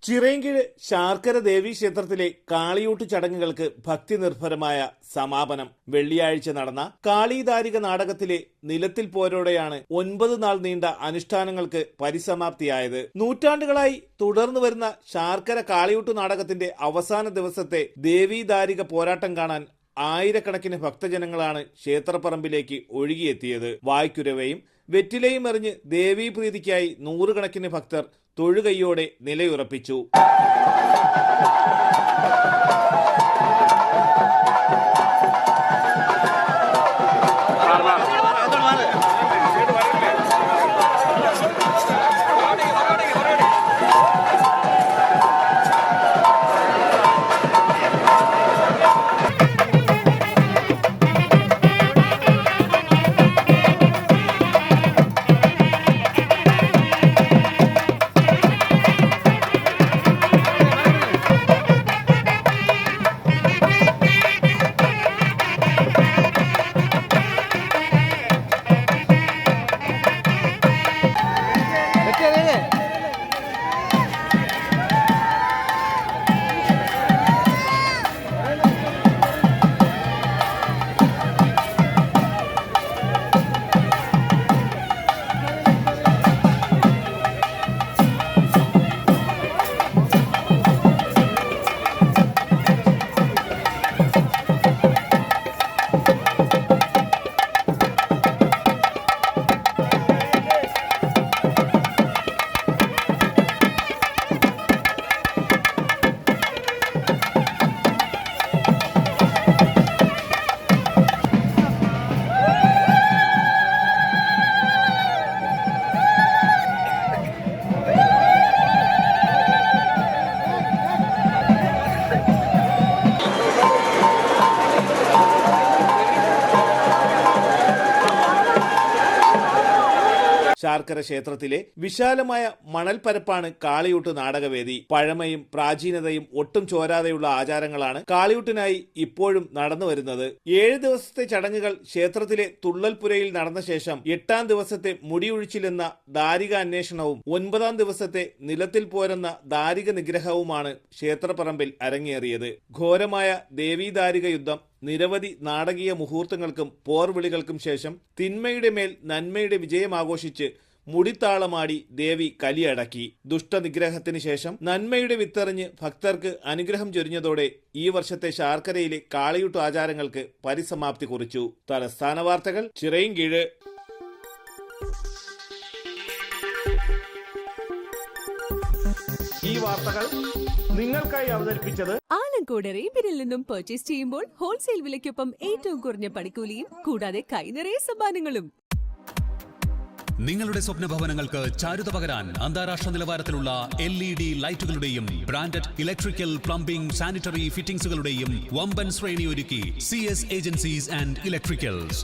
ചിറയൻകീഴ് ശാർക്കര ദേവീ ക്ഷേത്രത്തിലെ കാളിയൂട്ട് ചടങ്ങുകൾക്ക് ഭക്തി നിർഭരമായ സമാപനം വെള്ളിയാഴ്ച നടന്ന കാളീദാരിക നാടകത്തിലെ നിലത്തിൽ പോരോടെയാണ് 9 നാൾ നീണ്ട അനുഷ്ഠാനങ്ങൾക്ക് പരിസമാപ്തിയായത്. നൂറ്റാണ്ടുകളായി തുടർന്നു വരുന്ന ശാർക്കര കാളിയൂട്ട് നാടകത്തിന്റെ അവസാന ദിവസത്തെ ദേവീദാരിക പോരാട്ടം കാണാൻ ആയിരക്കണക്കിന് ഭക്തജനങ്ങളാണ് ക്ഷേത്രപ്പറമ്പിലേക്ക് ഒഴുകിയെത്തിയത്. വായ്ക്കുരവയും വെറ്റിലയും എറിഞ്ഞ് ദേവീപ്രീതിക്കായി നൂറുകണക്കിന് ഭക്തർ തൊഴുകൈയോടെ നിലയുറപ്പിച്ചു. ശാർക്കര ക്ഷേത്രത്തിലെ വിശാലമായ മണൽപ്പരപ്പാണ് കാളിയൂട്ട് നാടകവേദി. പഴമയും പ്രാചീനതയും ഒട്ടും ചോരാതെയുള്ള ആചാരങ്ങളാണ് കാളിയൂട്ടിനായി ഇപ്പോഴും നടന്നു വരുന്നത്. 7 ദിവസത്തെ ചടങ്ങുകൾ ക്ഷേത്രത്തിലെ തുള്ളൽപുരയിൽ നടന്ന ശേഷം 8ാം ദിവസത്തെ മുടിയൊഴിച്ചിലെന്ന ദാരിക അന്വേഷണവും 9ാം ദിവസത്തെ നിലത്തിൽ പോരെന്ന ദാരിക നിഗ്രഹവുമാണ് ക്ഷേത്രപ്പറമ്പിൽ അരങ്ങേറിയത്. ഘോരമായ ദേവീദാരിക യുദ്ധം, നിരവധി നാടകീയ മുഹൂർത്തങ്ങൾക്കും പോർവിളികൾക്കും ശേഷം തിന്മയുടെ മേൽ നന്മയുടെ വിജയം ആഘോഷിച്ച് മുടിത്താളമാടി ദേവി കലിയടക്കി. ദുഷ്ടനിഗ്രഹത്തിന് ശേഷം നന്മയുടെ വിത്തെറിഞ്ഞ് ഭക്തർക്ക് അനുഗ്രഹം ചൊരിഞ്ഞതോടെ ഈ വർഷത്തെ ശാർക്കരയിലെ കാളിയൂട്ട് ആചാരങ്ങൾക്ക് പരിസമാപ്തി കുറിച്ചു. തലസ്ഥാന വാർത്തകൾ, ചിറയൻകീഴ്. ഈ വാർത്തകൾ നിങ്ങൾക്കായി അവതരിപ്പിച്ചത് ആലങ്കോട് റേബിനിൽ നിന്നും പർച്ചേസ് ചെയ്യുമ്പോൾ ഹോൾസെയിൽ വിലയ്ക്കൊപ്പം ഏറ്റവും കുറഞ്ഞ പണിക്കൂലിയും കൂടാതെ കൈനിറയെ സമ്മാനങ്ങളും. നിങ്ങളുടെ സ്വപ്ന ഭവനങ്ങൾക്ക് ചാരുത പകരാൻ അന്താരാഷ്ട്ര നിലവാരത്തിലുള്ള LED ലൈറ്റുകളുടെയും ബ്രാൻഡഡ് ഇലക്ട്രിക്കൽ, പ്ലംബിംഗ്, സാനിറ്ററി ഫിറ്റിംഗ്സുകളുടെയും വമ്പൻ ശ്രേണി ഒരുക്കി CS ഏജൻസീസ് ആൻഡ് ഇലക്ട്രിക്കൽസ്.